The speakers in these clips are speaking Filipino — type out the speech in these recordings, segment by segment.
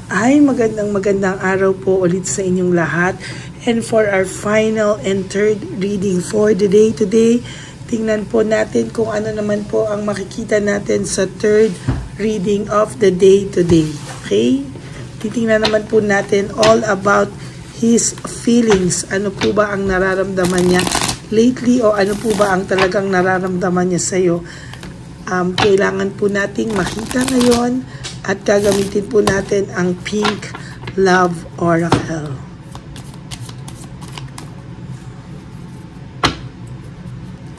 Ay, magandang araw po ulit sa inyong lahat. And for our final and third reading for the day today, tingnan po natin kung ano naman po ang makikita natin sa third reading of the day today. Okay? Titingnan naman po natin all about his feelings. Ano po ba ang nararamdaman niya lately o ano po ba ang talagang nararamdaman niya sa iyo? Kailangan po nating makita ngayon at gagamitin po natin ang Pink Love Oracle.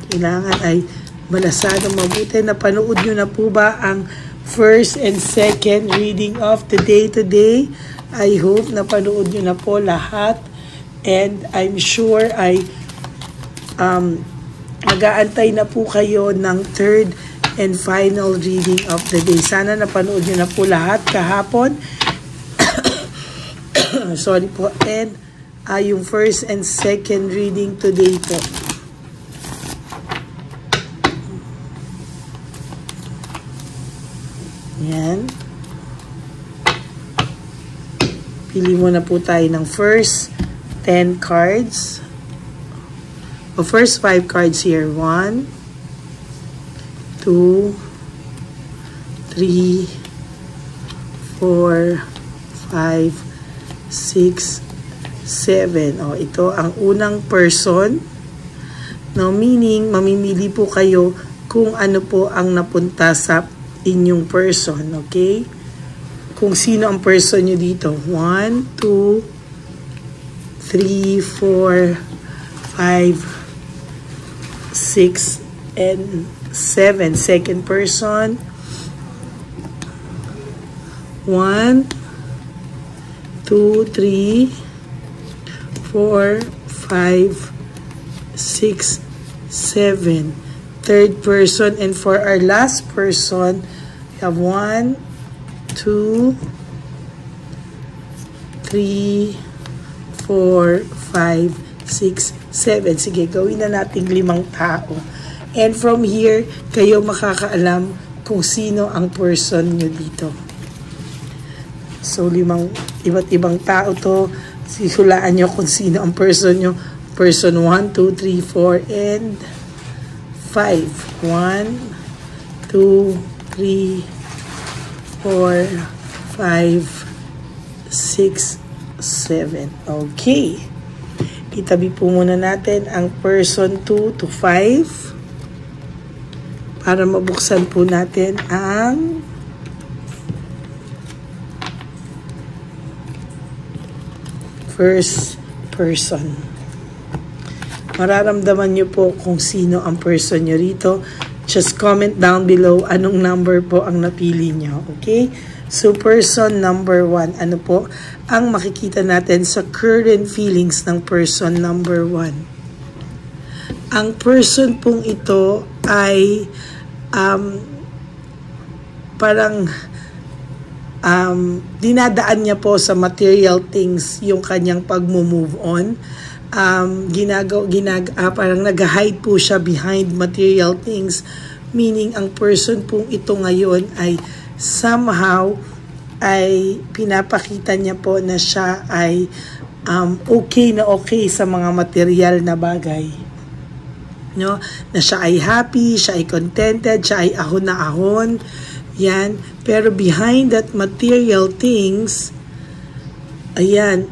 Kailangan ay malasado mabuti. Napanood nyo na po ba ang first and second reading of the day today? I hope napanood nyo na po lahat. And I'm sure ay mag-aantay na po kayo ng third and final reading of the day. Sana napanood nyo na po lahat kahapon. Sorry po. And yung first and second reading today po. Yan. Pili muna po tayo ng first 10 cards. O first 5 cards here. 1, 2, 3, 4, 5, 6, 7. O, ito ang unang person. No, meaning, mamimili po kayo kung ano po ang napunta sa inyong person. Okay? Kung sino ang person nyo dito. 1, 2, 3, 4, 5, 6, and 7. Second person. 1, 2, 3, 4, 5, 6, 7. Third person. And for our last person, we have 1, 2, 3, 4, 5, 6, 7. Sige, gawin na natin 5 tao. And from here, kayo makakaalam kung sino ang person nyo dito. So, 5 iba't ibang tao to. Sisulaan nyo kung sino ang person nyo. Person 1, 2, 3, 4, and 5. 1, 2, 3, 4, 5, 6, 7. Okay. Itabi po muna natin ang person 2 to 5. Para mabuksan po natin ang first person. Mararamdaman nyo po kung sino ang person nyo rito. Just comment down below anong number po ang napili nyo. Okay? So, person number 1. Ano po ang makikita natin sa current feelings ng person number 1? Ang person pong ito ay parang dinadaan niya po sa material things yung kanyang pag-move on. Parang nag-hide po siya behind material things, meaning ang person pong ito ngayon ay somehow ay pinapakita niya po na siya ay okay sa mga material na bagay. No? Na siya ay happy, siya ay contented, siya ay ahon na ahon. Yan. Pero behind that material things, ayan,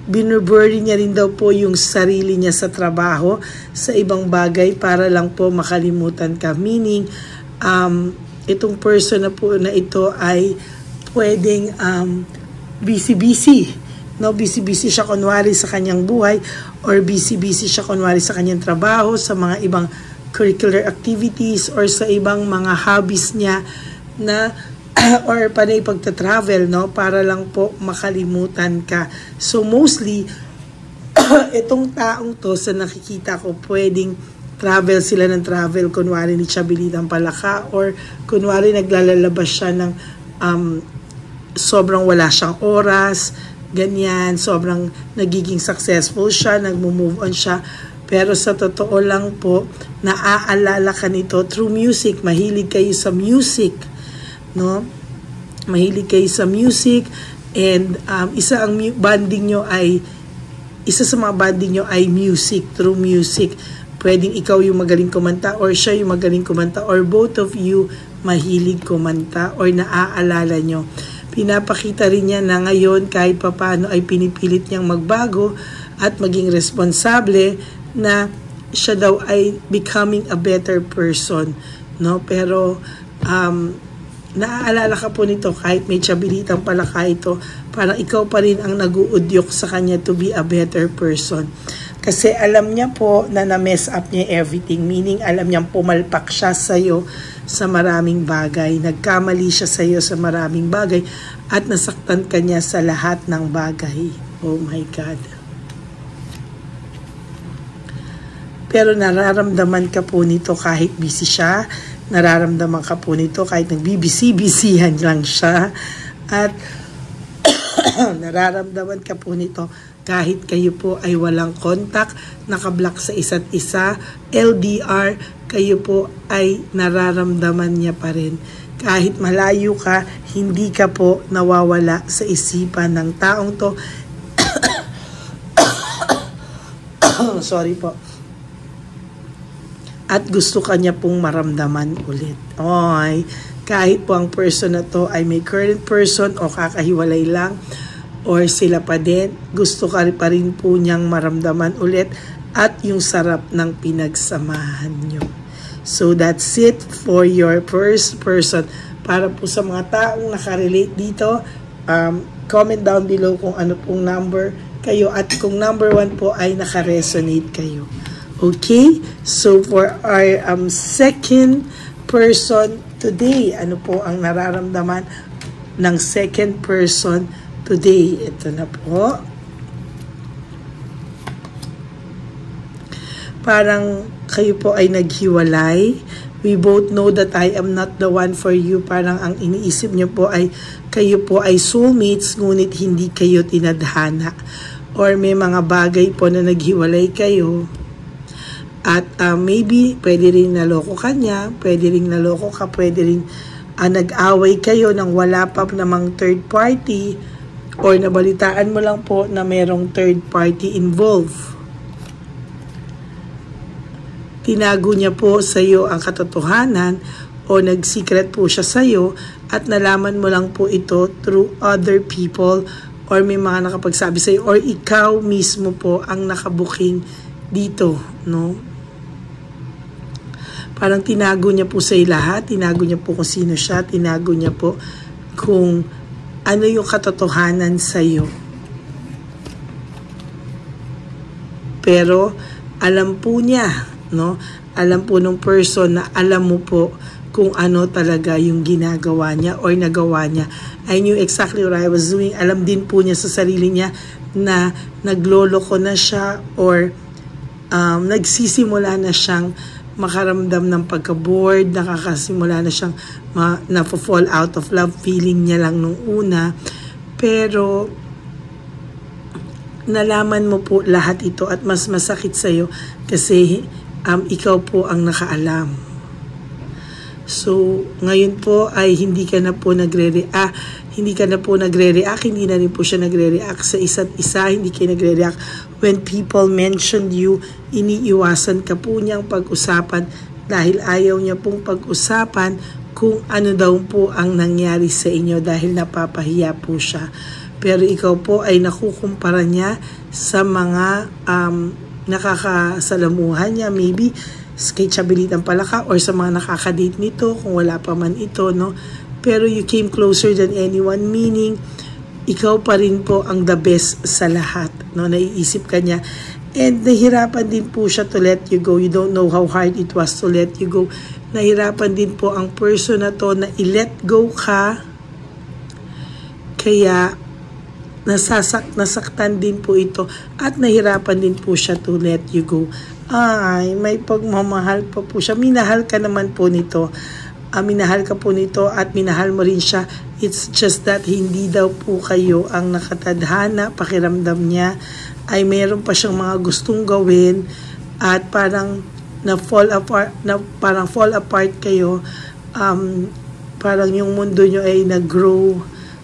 binubury niya rin daw po yung sarili niya sa trabaho, sa ibang bagay para lang po makalimutan ka. Meaning, itong person na po na ito ay pwedeng busy-busy. No, busy-busy siya kunwari sa kanyang buhay or busy-busy siya kunwari sa kanyang trabaho, sa mga ibang curricular activities or sa ibang mga hobbies niya na or panay pagta-travel, no, para lang po makalimutan ka. So mostly itong taong to sa nakikita ko pwedeng travel sila ng travel, kunwari ni Chabilitang Palaka or kunwari naglalalabas siya ng sobrang wala siyang oras, ganyan, sobrang nagiging successful siya, nagmo-move on siya. Pero sa totoo lang po, naaalala ka nito through music. Mahilig kayo sa music, no? mahilig kayo sa music, and isa sa mga banding nyo ay music, through music. Pwedeng ikaw yung magaling kumanta or siya yung magaling kumanta or both of you mahilig kumanta or naaalala nyo. Pinapakita rin niya na ngayon kahit papano ay pinipilit niyang magbago at maging responsable, na siya daw ay becoming a better person, no? Pero naaalala ka po nito, kahit may tiyabilitang palaka ito, parang ikaw pa rin ang nag-uudyok sa kanya to be a better person. Kasi alam niya po na na-mess up niya everything, meaning alam niyang pumalpak siya sa'yo sa maraming bagay, nagkamali siya sa'yo sa maraming bagay, at nasaktan ka niya sa lahat ng bagay. Oh my God. Pero nararamdaman ka po nito kahit busy siya, nararamdaman ka po nito kahit nagbibisi-bisihan lang siya, at nararamdaman ka po nito kahit kayo po ay walang contact, nakablock sa isa't isa, LDR, kayo po ay nararamdaman niya pa rin. Kahit malayo ka, hindi ka po nawawala sa isipan ng taong to. Sorry po. At gusto ka niya pong maramdaman ulit. Okay. Kahit po ang person na to ay may current person o kakahiwalay lang, or sila pa din, gusto ka pa rin po niyang maramdaman ulit at yung sarap ng pinagsamahan niyo. So that's it for your first person. Para po sa mga taong nakarelate dito, comment down below kung ano pong number kayo at kung number 1 po ay nakaresonate kayo. Okay? So for our second person today, ano po ang nararamdaman ng second person today? Ito na po. Parang kayo po ay naghiwalay. We both know that I am not the one for you. Parang ang iniisip nyo po ay kayo po ay soulmates, ngunit hindi kayo tinadhana. Or may mga bagay po na naghiwalay kayo. At maybe pwede rin naloko ka niya, pwede rin naloko ka, pwede rin nag-away kayo nang wala pa namang third party, or nabalitaan mo lang po na merong third party involved. Tinago niya po sa iyo ang katotohanan o nag-secret po siya sa iyo at nalaman mo lang po ito through other people, or may mga nakapagsabi sa iyo, or ikaw mismo po ang nakabuking dito, no? Parang tinago niya po sa iyo lahat, tinago niya po kung sino siya, tinago niya po kung ano yung katotohanan sa iyo. Pero alam po niya, no? Alam po nung person na alam mo po kung ano talaga yung ginagawa niya or nagawa niya. I knew exactly what I was doing. Alam din po niya sa sarili niya na nagloloko na siya, or nagsisimula na siyang makaramdam ng pagka-bored, nakakasimula na siyang na-fall out of love, feeling niya lang nung una. Pero nalaman mo po lahat ito at mas masakit sa'yo kasi ikaw po ang nakaalam. So, ngayon po ay hindi ka na po nagre-react, hindi na rin po siya nagre-react sa isa't isa, hindi kayo nagre-react. When people mentioned you, iniiwasan ka po niyang pag-usapan dahil ayaw niya pong pag-usapan kung ano daw po ang nangyari sa inyo dahil napapahiya po siya. Pero ikaw po ay nakukumpara niya sa mga nakakasalamuhan niya, maybe kay Chabilitang Palaka or sa mga nakakadate nito kung wala pa man ito, no? Pero you came closer than anyone, meaning ikaw pa rin po ang the best sa lahat, no? Naiisip ka niya, and nahirapan din po siya to let you go. You don't know how hard it was to let you go. Nahirapan din po ang person na to na i-let go ka, kaya nasaktan din po ito at nahirapan din po siya to let you go. Ay, may pagmamahal pa po siya. Minahal ka naman po nito. Minahal ka po nito at minahal mo rin siya. It's just that hindi daw po kayo ang nakatadhana. Pakiramdam niya ay mayroon pa siyang mga gustong gawin at parang fall apart kayo. parang yung mundo nyo ay nag-grow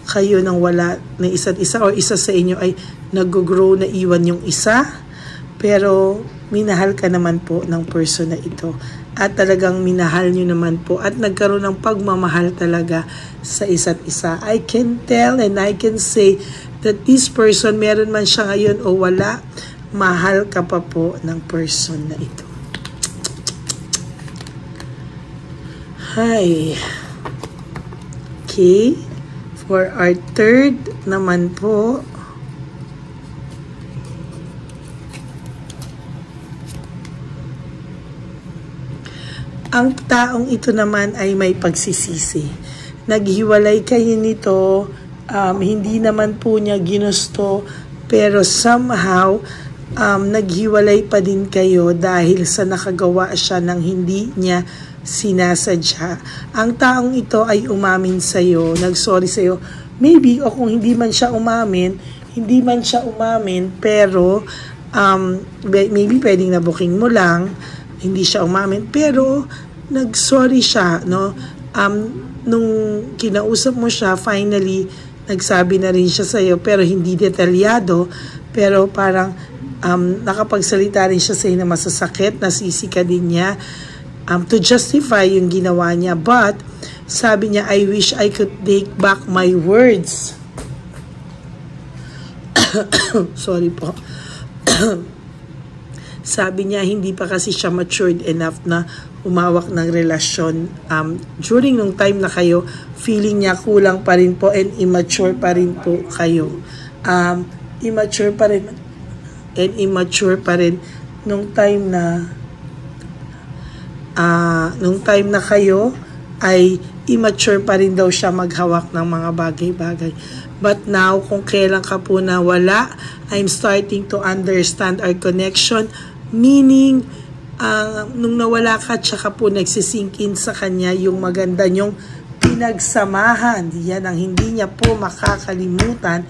kayo nang wala ng isa't isa, or isa sa inyo ay nag-grow na iwan yung isa, pero minahal ka naman po ng person na ito, at talagang minahal nyo naman po at nagkaroon ng pagmamahal talaga sa isa't isa. I can tell and I can say that this person, meron man siya ngayon o wala, mahal ka pa po ng person na ito. Hi. Okay. For our third naman po, ang taong ito naman ay may pagsisisi. Naghiwalay kayo nito, hindi naman po niya ginusto, pero somehow, naghiwalay pa din kayo dahil sa nakagawa siya ng hindi niya sinasadya. Ang taong ito ay umamin sa'yo, nagsorry sa'yo. Maybe, o kung hindi man siya umamin, pero maybe pwedeng na-booking mo lang, hindi siya umamin, pero nag-sorry siya, no? Nung kinausap mo siya, finally, nagsabi na rin siya sa'yo, pero hindi detalyado, pero parang nakapagsalita rin siya sa'yo na masasakit, nasisi ka din niya, to justify yung ginawa niya. But, sabi niya, I wish I could take back my words. Sorry po. Sabi niya, hindi pa kasi siya matured enough na humawak ng relasyon. During nung time na kayo, feeling niya kulang pa rin po and immature pa rin po kayo. Immature pa rin nung time na kayo ay immature pa rin daw siya maghawak ng mga bagay-bagay. But now, kung kailan ka po nawala, I'm starting to understand our connection. Meaning, nung nawala ka, tsaka po nagsisink in sa kanya yung maganda niyong pinagsamahan. Yan ang hindi niya po makakalimutan,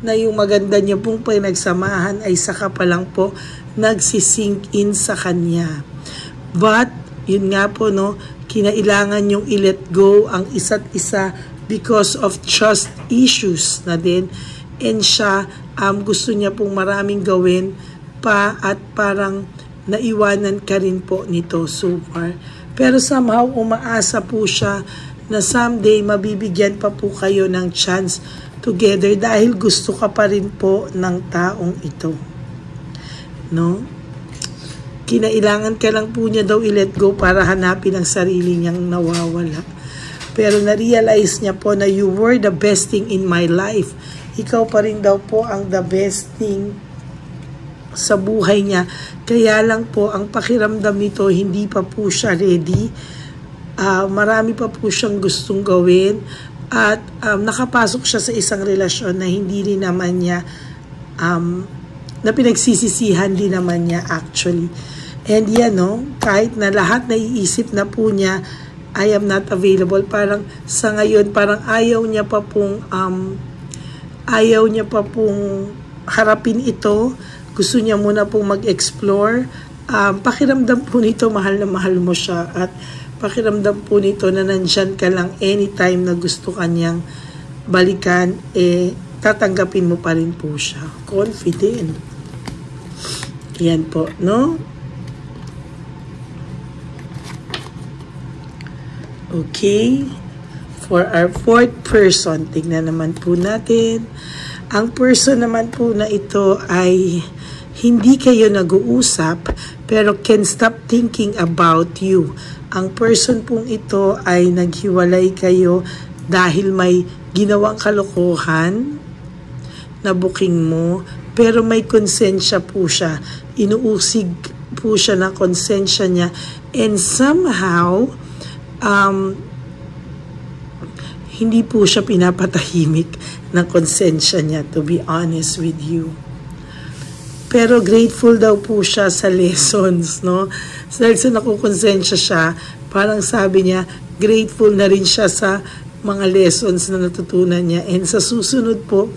na yung maganda niya pong pinagsamahan ay saka pa lang po nagsisink in sa kanya. But, yun nga po, no, kinailangan yung i-let go ang isa't isa because of trust issues na din. And siya, gusto niya pong maraming gawin pa at parang naiwanan ka rin po nito so far. Pero somehow umaasa po siya na someday mabibigyan pa po kayo ng chance together dahil gusto ka pa rin po ng taong ito. No? Kinailangan ka lang po niya daw i-let go para hanapin ang sarili niyang nawawala. Pero na-realize niya po na you were the best thing in my life. Ikaw pa rin daw po ang the best thing sa buhay niya. Kaya lang po, ang pakiramdam nito, hindi pa po siya ready. Marami pa po siyang gustong gawin. At nakapasok siya sa isang relasyon na hindi rin naman niya, na pinagsisisihan din naman niya actually. And yan, no, kahit na lahat naiisip na po niya, I am not available. Parang sa ngayon, parang ayaw niya pa pong harapin ito. Gusto niya muna pong mag-explore. Pakiramdam po nito, mahal na mahal mo siya. At pakiramdam po nito na nandyan ka lang anytime na gusto kanyang balikan, tatanggapin mo pa rin po siya. Confident. Yan po, no? Okay. For our fourth person, tignan naman po natin. Ang person naman po na ito ay hindi kayo nag-uusap pero can stop thinking about you. Ang person pong ito ay naghiwalay kayo dahil may ginawang kalokohan na booking mo, pero may konsensya po siya. Inuusig po siya ng konsensya niya, and somehow hindi po siya pinapatahimik ng konsensya niya, to be honest with you. Pero grateful daw po siya sa lessons, no? Dahil sa nakukonsensya siya, parang sabi niya, grateful na rin siya sa mga lessons na natutunan niya. And sa susunod po,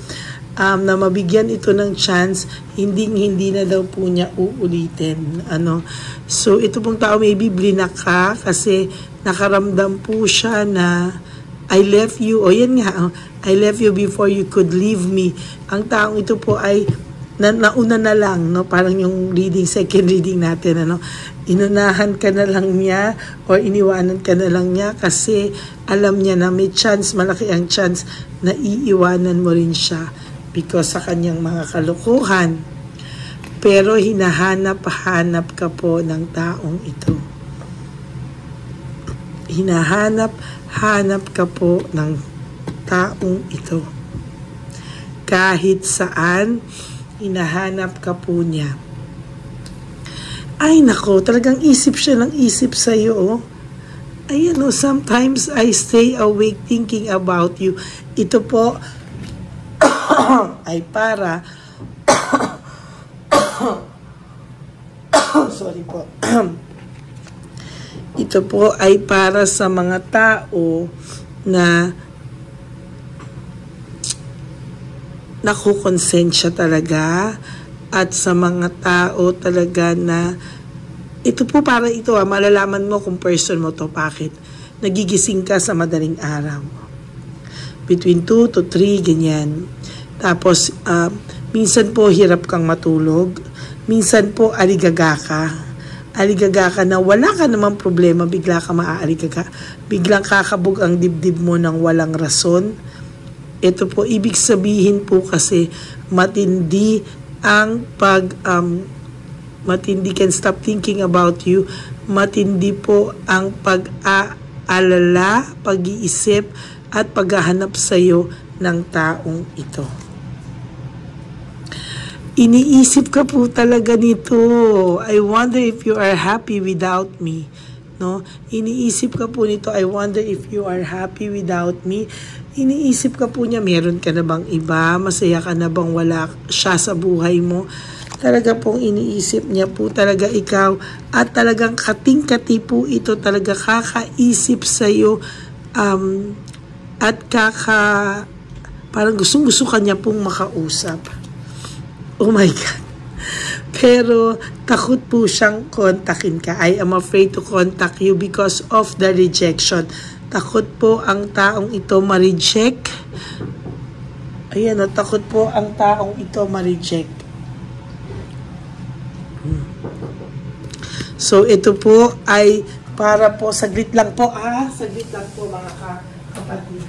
na mabigyan ito ng chance, hindi na daw po niya uulitin. So, ito pong tao, maybe blinak ka kasi nakaramdam po siya na I left you, o yan nga, I left you before you could leave me. Ang taong ito po ay nauna na lang, no? Parang yung reading, second reading natin, ano? Inunahan ka na lang niya or iniwanan ka na lang niya kasi alam niya na may chance, malaki ang chance na iiwanan mo rin siya because sa kanyang mga kalukuhan. Pero hinahanap-hanap ka po ng taong ito. Hinahanap-hanap ka po ng taong ito. Kahit saan, hinahanap ka po niya. Ay nako, talagang isip siya ng isip sa'yo. Oh. Ayan o, sometimes I stay awake thinking about you. Ito po ay para sorry po. Ito po ay para sa mga tao na nakukonsensya talaga at sa mga tao talaga na ito po para ito malalaman mo kung person mo to. Bakit? Nagigising ka sa madaling araw. Between 2 to 3, ganyan. Tapos, minsan po hirap kang matulog. Minsan po aligaga ka. Aligaga ka na wala ka namang problema, bigla ka maaaligaga. Biglang kakabog ang dibdib mo ng walang rason. Ito po, ibig sabihin po kasi matindi ang matindi, can stop thinking about you. Matindi po ang pag-aalala, pag-iisip at paghahanap sa iyo ng taong ito. Iniisip ka po talaga nito. I wonder if you are happy without me. No? Iniisip ka po nito. I wonder if you are happy without me. Iniisip ka po niya, meron ka na bang iba? Masaya ka na bang wala siya sa buhay mo? Talaga pong iniisip niya po talaga ikaw. At talagang kating-kati po ito. Talaga kakaisip sa'yo. At parang gustong-gusto ka niya pong makausap. Oh my God. Pero takot po siyang kontakin ka. I am afraid to contact you because of the rejection. Takot po ang taong ito ma-reject. Ayan o, takot po ang taong ito ma-reject. So ito po ay para po, saglit lang po saglit lang po mga kapatid.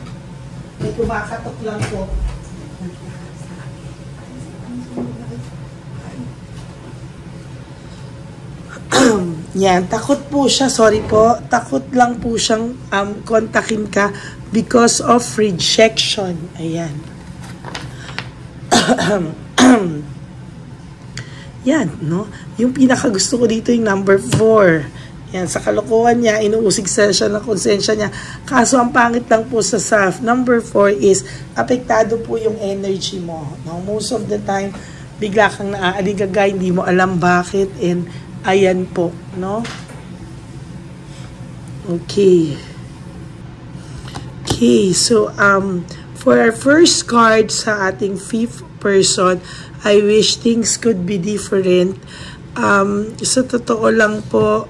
May kumakatok lang po. Yan, takot po siya, sorry po, takot lang po siyang kontakin ka because of rejection. Ayan. Yan, no? Yung pinakagusto ko dito yung number 4. Yan, sa kalokohan niya, inuusig siya ng konsensya niya. Kaso ang pangit lang po sa self. Number 4 is, apektado po yung energy mo. No? Most of the time, bigla kang naaaligagay, hindi mo alam bakit, and ayan po, no? Okay. Okay, so, for our first card sa ating 5th person, I wish things could be different. Sa totoo lang po,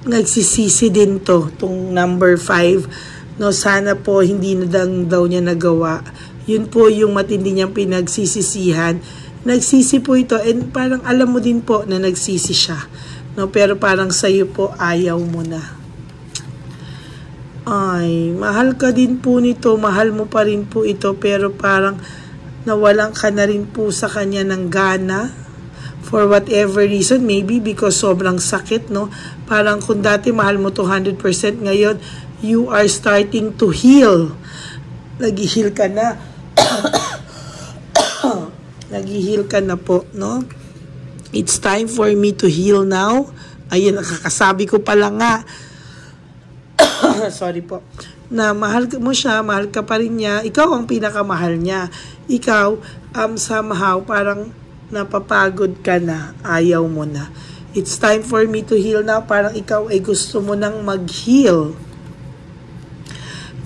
nagsisisi din tong number 5. No, sana po hindi na daw niya nagawa. Yun po yung matindi niyang pinagsisisihan. Nagsisi po ito, and parang alam mo din po na nagsisi siya. No, pero parang sa'yo po ayaw mo na. Ay, mahal ka din po nito, mahal mo pa rin po ito, pero parang nawalan ka na rin po sa kanya ng gana. For whatever reason, maybe because sobrang sakit, no? Parang kung dati mahal mo to 100%, ngayon, you are starting to heal. Nag-heal ka na. Nag-heal ka na po, no? It's time for me to heal now. Ayun, nakakasabi ko pala nga. Sorry po. Na mahal mo siya, mahal ka pa rin niya. Ikaw ang pinakamahal niya. Ikaw, somehow, parang napapagod ka na. Ayaw mo na. It's time for me to heal now. Parang ikaw ay gusto mo nang mag-heal.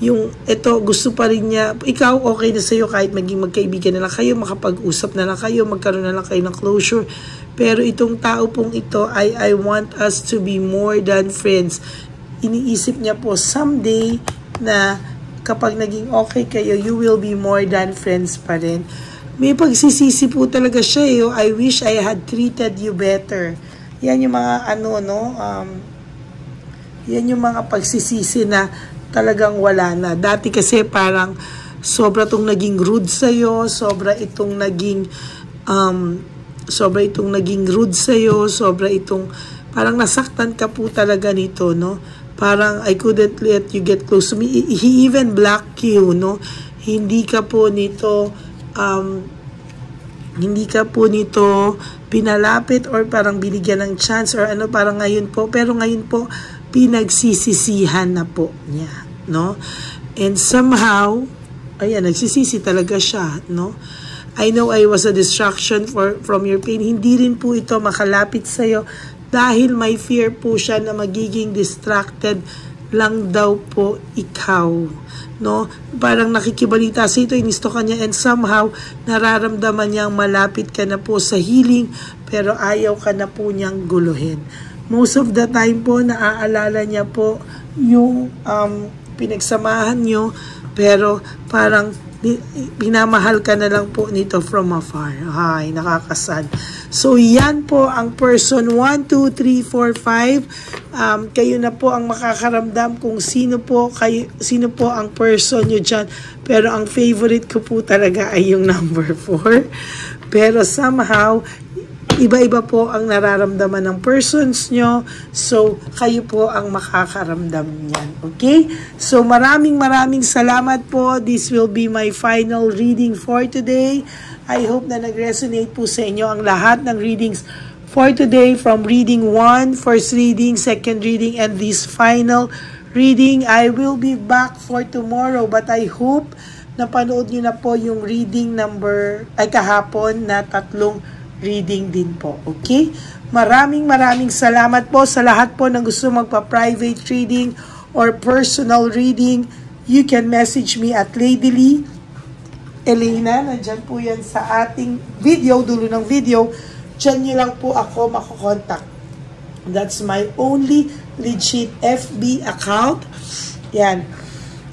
yung ito, gusto pa rin niya, ikaw okay na sa'yo kahit maging magkaibigan na lang kayo, makapag-usap na lang kayo, magkaroon na lang kayo ng closure. Pero itong tao pong ito, I want us to be more than friends. Iniisip niya po someday na kapag naging okay kayo, you will be more than friends pa rin. May pagsisisi po talaga siya eh. I wish I had treated you better. Yan yung mga yan yung mga pagsisisi na talagang wala na. Dati kasi parang sobra itong naging rude sa'yo, sobra itong naging rude sa'yo, sobra itong parang nasaktan ka po talaga nito, no? Parang I couldn't let you get close to me. He even blocked you, no? Hindi ka po nito pinalapit or parang binigyan ng chance or ano, parang ngayon po, pero ngayon po pinagsisisihan na po niya, no? And somehow, ayan, nagsisisi talaga siya, no? I know I was a distraction from your pain. Hindi rin po ito makalapit sa'yo dahil may fear po siya na magiging distracted lang daw po ikaw, no? Parang nakikibalita sa ito, inisto ka niya, and somehow nararamdaman niyang malapit ka na po sa healing, pero ayaw ka na po niyang guluhin. Most of the time po, naaalala niya po yung pinagsamahan niyo, pero parang pinamahal ka na lang po nito from afar. Ay, nakakasad. So, yan po ang person 1, 2, 3, 4, 5. Kayo na po ang makakaramdam kung sino po ang person nyo dyan. Pero ang favorite ko po talaga ay yung number 4. Pero somehow, iba-iba po ang nararamdaman ng persons nyo. So, kayo po ang makakaramdam niyan. Okay? So, maraming salamat po. This will be my final reading for today. I hope na nag-resonate po sa inyo ang lahat ng readings for today, from reading 1, first reading, second reading, and this final reading. I will be back for tomorrow, but I hope napanood nyo na po yung reading kahapon na 3 reading din po. Okay? Maraming salamat po sa lahat po ng gusto magpa-private reading or personal reading. You can message me at Lady Lee Elena. Nandyan po yan sa ating video, dulo ng video. Diyan nyo lang po ako makukontak. That's my only legit FB account. Yan.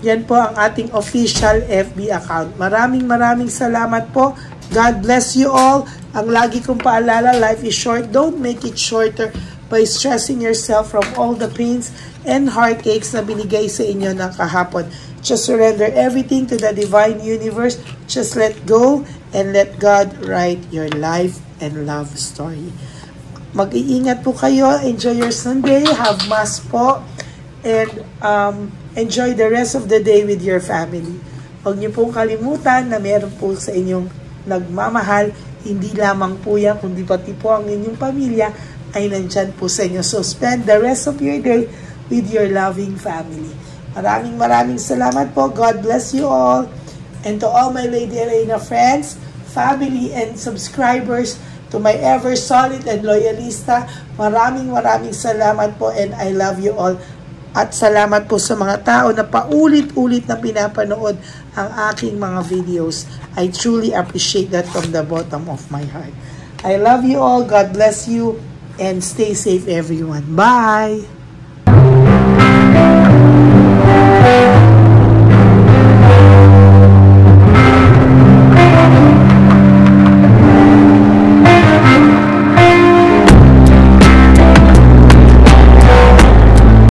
Yan po ang ating official FB account. Maraming salamat po. God bless you all. Ang lagi kong paalala, life is short. Don't make it shorter by stressing yourself from all the pains and heartaches na binigay sa inyo ng kahapon. Just surrender everything to the divine universe. Just let go and let God write your life and love story. Mag-iingat po kayo. Enjoy your Sunday. Have Mass po. And enjoy the rest of the day with your family. Huwag niyo pong kalimutan na meron po sa inyong nagmamahal. Hindi lamang po yan, kundi pati po ang inyong pamilya ay nandyan po sa inyo. So spend the rest of your day with your loving family. Maraming salamat po. God bless you all. And to all my Lady Elena friends, family, and subscribers, to my ever solid and loyalista, maraming salamat po, and I love you all. At salamat po sa mga tao na paulit-ulit na pinapanood ang aking mga videos. I truly appreciate that from the bottom of my heart. I love you all. God bless you. And stay safe, everyone. Bye!